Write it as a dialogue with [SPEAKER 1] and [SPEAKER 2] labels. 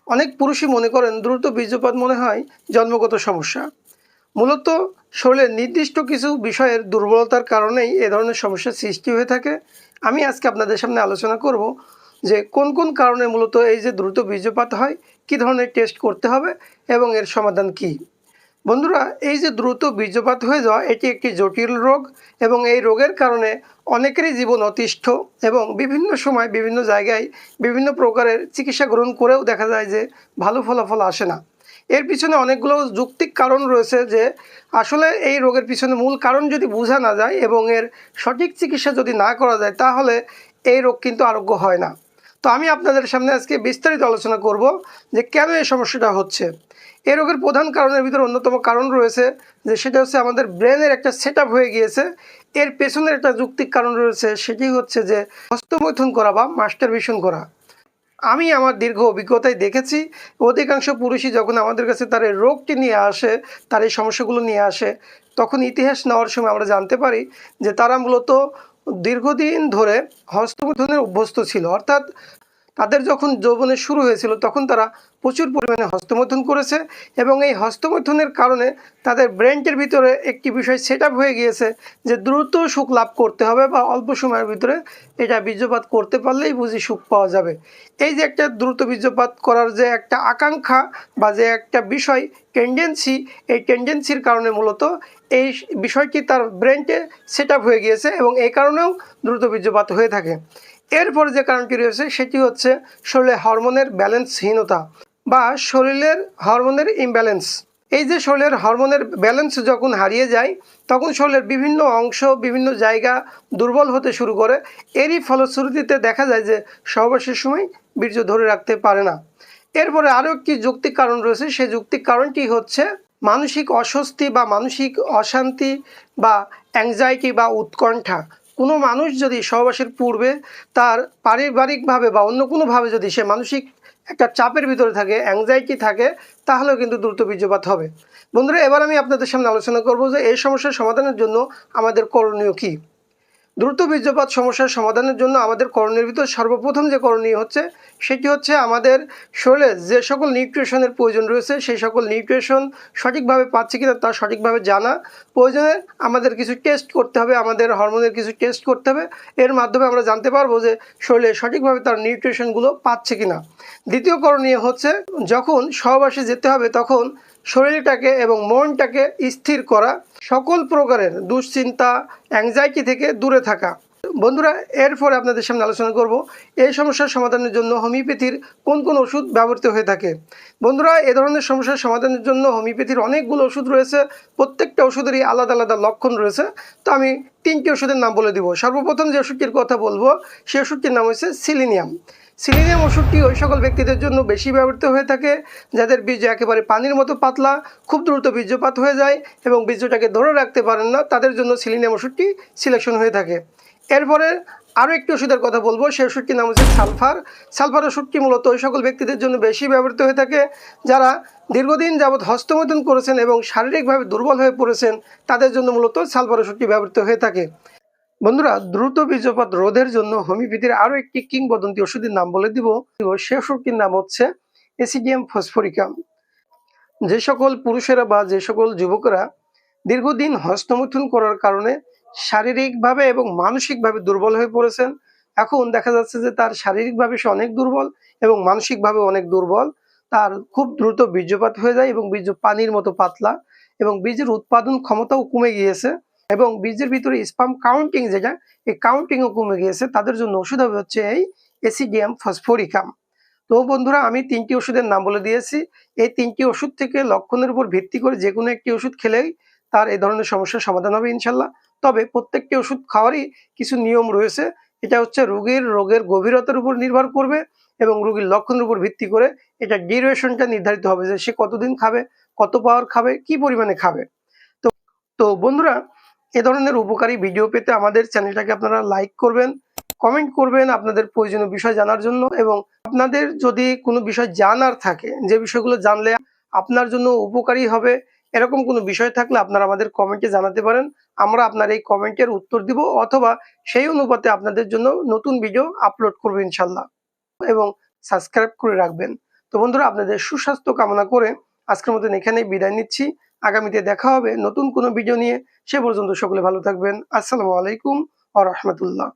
[SPEAKER 1] অনেক পুরুষই মনে করেন দ্রুত বীর্যপাত মনে হয় জন্মগত সমস্যা। মূলত শরীরের নির্দিষ্ট কিছু বিষয়ের দুর্বলতার কারণেই এ ধরনের সমস্যার সৃষ্টি হয়ে থাকে। আমি আজকে আপনাদের সামনে আলোচনা করব যে কোন কোন কারণে মূলত এই যে দ্রুত বীর্যপাত হয়, কী ধরনের টেস্ট করতে হবে এবং এর সমাধান কী। বন্ধুরা, এই যে দ্রুত বীর্যপাত হয়ে যাওয়া এটি একটি জটিল রোগ এবং এই রোগের কারণে অনেকেরই জীবন অতিষ্ঠ এবং বিভিন্ন সময় বিভিন্ন জায়গায় বিভিন্ন প্রকারের চিকিৎসা গ্রহণ করেও দেখা যায় যে ভালো ফলাফল আসে না। এর পিছনে অনেকগুলো যৌক্তিক কারণ রয়েছে যে আসলে এই রোগের পিছনে মূল কারণ যদি বোঝা না যায় এবং এর সঠিক চিকিৎসা যদি না করা যায় তাহলে এই রোগ কিন্তু আরোগ্য হয় না। তো আমি আপনাদের সামনে আজকে বিস্তারিত আলোচনা করব যে কেন এই সমস্যাটা হচ্ছে। এই রোগের প্রধান কারণের ভিতরে অন্যতম কারণ রয়েছে যে সেটা হচ্ছে আমাদের ব্রেনের একটা সেট আপ হয়ে গিয়েছে। এর পেছনের একটা যৌক্তিক কারণ রয়েছে, সেটি হচ্ছে যে হস্তমৈথুন করা বা মাস্টারবেশন করা। আমি আমার দীর্ঘ অভিজ্ঞতায় দেখেছি অধিকাংশ পুরুষই যখন আমাদের কাছে তার এই রোগটি নিয়ে আসে, তার এই সমস্যাগুলো নিয়ে আসে, তখন ইতিহাস নেওয়ার সময় আমরা জানতে পারি যে তারা মূলত দীর্ঘদিন ধরে হস্তমৈথুনের অভ্যস্ত ছিল। অর্থাৎ তাদের যখন যৌবনে শুরু হয়েছিল তখন তারা প্রচুর পরিমাণে হস্তমৈথুন করেছে এবং এই হস্তমৈথুনের কারণে তাদের ব্রেনটির ভিতরে একটি বিষয় সেট আপ হয়ে গিয়েছে যে দ্রুত সুখ লাভ করতে হবে বা অল্প সময়ের ভিতরে এটা বীর্যপাত করতে পারলেই বুঝি সুখ পাওয়া যাবে। এই যে একটা দ্রুত বীর্যপাত করার যে একটা আকাঙ্ক্ষা বা যে একটা বিষয় টেন্ডেন্সি, এই টেন্ডেন্সির কারণে মূলত এই বিষয়টি তার ব্রেনটে সেট আপ হয়ে গিয়েছে এবং এই কারণেও দ্রুত বীর্যপাত হয়ে থাকে। এরপর যে কারণটি রয়েছে সেটি হচ্ছে শরীরের হরমোনের ব্যালেন্সহীনতা বা শরীরের হরমোনের ইমব্যালেন্স। এই যে শরীরের হরমোনের ব্যালেন্স যখন হারিয়ে যায় তখন শরীরের বিভিন্ন অংশ বিভিন্ন জায়গা দুর্বল হতে শুরু করে। এরই ফলশ্রুতিতে দেখা যায় যে সহবাসের সময় বীর্য ধরে রাখতে পারে না। এরপরে আরও একটি যৌক্তিক কারণ রয়েছে, সেই যৌক্তিক কারণটি হচ্ছে মানসিক অস্বস্তি বা মানসিক অশান্তি বা অ্যাংজাইটি বা উৎকণ্ঠা। কোনো মানুষ যদি সহবাসের পূর্বে তার পারিবারিকভাবে বা অন্য কোনোভাবে যদি সে মানসিক একটা চাপের ভিতরে থাকে, অ্যাংজাইটি থাকে, তাহলেও কিন্তু দ্রুত বীর্যপাত হবে। বন্ধুরা, এবার আমি আপনাদের সামনে আলোচনা করব যে এই সমস্যার সমাধানের জন্য আমাদের করণীয় কী। দ্রুত বীর্যপাত সমস্যার সমাধানের জন্য আমাদের করণীয়ের ভিতর সর্বপ্রথম যে করণীয় হচ্ছে সেটি হচ্ছে আমাদের শরীরে যে সকল নিউট্রিশনের প্রয়োজন রয়েছে সেই সকল নিউট্রিশন সঠিকভাবে পাচ্ছে কিনা তা সঠিকভাবে জানা। প্রয়োজনে আমাদের কিছু টেস্ট করতে হবে, আমাদের হরমোনের কিছু টেস্ট করতে হবে। এর মাধ্যমে আমরা জানতে পারবো যে শরীরে সঠিকভাবে তার নিউট্রিশনগুলো পাচ্ছে কিনা। দ্বিতীয় করণীয় হচ্ছে যখন সহবাসে যেতে হবে তখন শরীরটাকে এবং মনটাকে স্থির করা, সকল প্রকারের দুশ্চিন্তা অ্যাংজাইটি থেকে দূরে থাকা। বন্ধুরা, এরপরে আপনাদের সামনে আলোচনা করব এই সমস্যার সমাধানের জন্য হোমিওপ্যাথির কোন কোন ওষুধ ব্যবহৃত হয়ে থাকে। বন্ধুরা, এ ধরনের সমস্যার সমাধানের জন্য হোমিওপ্যাথির অনেকগুলো ওষুধ রয়েছে, প্রত্যেকটা ওষুধেরই আলাদা আলাদা লক্ষণ রয়েছে। তো আমি 3টি ওষুধের নাম বলে দিব। সর্বপ্রথম যে ওষুধটির কথা বলবো সেই ওষুধটির নাম হচ্ছে সিলিনিয়াম। সিলিনিয়াম ওষুধটি ওই সকল ব্যক্তিদের জন্য বেশি ব্যবহৃত হয়ে থাকে যাদের বীর্য একেবারে পানির মতো পাতলা, খুব দ্রুত বীর্যপাত হয়ে যায় এবং বীর্যটাকে ধরে রাখতে পারেন না, তাদের জন্য সিলিনিয়াম ওষুধটি সিলেকশন হয়ে থাকে। এরপরে আরও একটি ওষুধের কথা বলবো, সেই ওষুধটির নাম হচ্ছে সালফার। সালফার ওষুধটি মূলত ওই সকল ব্যক্তিদের জন্য বেশি ব্যবহৃত হয়ে থাকে যারা দীর্ঘদিন যাবৎ হস্তমৈথুন করেছেন এবং শারীরিকভাবে দুর্বল হয়ে পড়েছেন, তাদের জন্য মূলত সালফার ওষুধটি ব্যবহৃত হয়ে থাকে। বন্ধুরা, দ্রুত বীর্যপাত রোধের জন্য হোমিওপ্যাথির আরও একটি কিংবদন্তি ওষুধের নাম বলে দিব। সে ওষুধটির নাম হচ্ছে এসিডিয়াম ফসফরিকাম। যে সকল পুরুষেরা বা যে সকল যুবকরা দীর্ঘদিন হস্তমৈথুন করার কারণে শারীরিকভাবে এবং মানসিকভাবে দুর্বল হয়ে পড়েছেন, এখন দেখা যাচ্ছে যে তার শারীরিকভাবে সে অনেক দুর্বল এবং মানসিকভাবে অনেক দুর্বল, তার খুব দ্রুত বীর্যপাত হয়ে যায় এবং বীর্য পানির মতো পাতলা এবং বীজের উৎপাদন ক্ষমতাও কমে গিয়েছে এবং বীজের ভিতরে স্পার্ম কাউন্টিং যেটা, এই কাউন্টিংও কমে গিয়েছে, তাদের জন্য ওষুধ হবে হচ্ছে এই এসিডিয়াম ফসফরিকাম। তো বন্ধুরা, আমি 3টি ওষুধের নাম বলে দিয়েছি। এই 3টি ওষুধ থেকে লক্ষণের উপর ভিত্তি করে যে কোনো একটি ওষুধ খেলেই তার এই ধরনের সমস্যার সমাধান হবে ইনশাল্লাহ। তবে প্রত্যেকটি ওষুধ খাওয়ারই কিছু নিয়ম রয়েছে। এটা হচ্ছে রোগের গভীরতার উপর নির্ভর করবে এবং রোগীর লক্ষণের উপর ভিত্তি করে এটা ডিউরেশনটা নির্ধারিত হবে যে সে কতদিন খাবে, কত পাওয়ার খাবে, কি পরিমাণে খাবে। তো তো বন্ধুরা, এ ধরনের উপকারী ভিডিও পেতে আমাদের চ্যানেলটাকে আপনারা লাইক করবেন, কমেন্ট করবেন আপনাদের প্রয়োজনীয় বিষয় জানার জন্য, এবং আপনাদের যদি কোনো বিষয় জানার থাকে, যে বিষয়গুলো জানলে আপনার জন্য উপকারী হবে, এরকম কোনো বিষয় থাকলে আপনারা আমাদের কমেন্টে জানাতে পারেন। আমরা আপনার এই কমেন্টের উত্তর দিব অথবা সেই অনুপাতে আপনাদের জন্য নতুন ভিডিও আপলোড করবো ইনশাল্লাহ, এবং সাবস্ক্রাইব করে রাখবেন। তো বন্ধুরা, আপনাদের সুস্বাস্থ্য কামনা করে আজকের মতন এখানেই বিদায় নিচ্ছি। আগামীতে দেখা হবে নতুন কোনো ভিডিও নিয়ে। সে পর্যন্ত সকলে ভালো থাকবেন। আসসালামু আলাইকুম ওয়া রাহমাতুল্লাহ।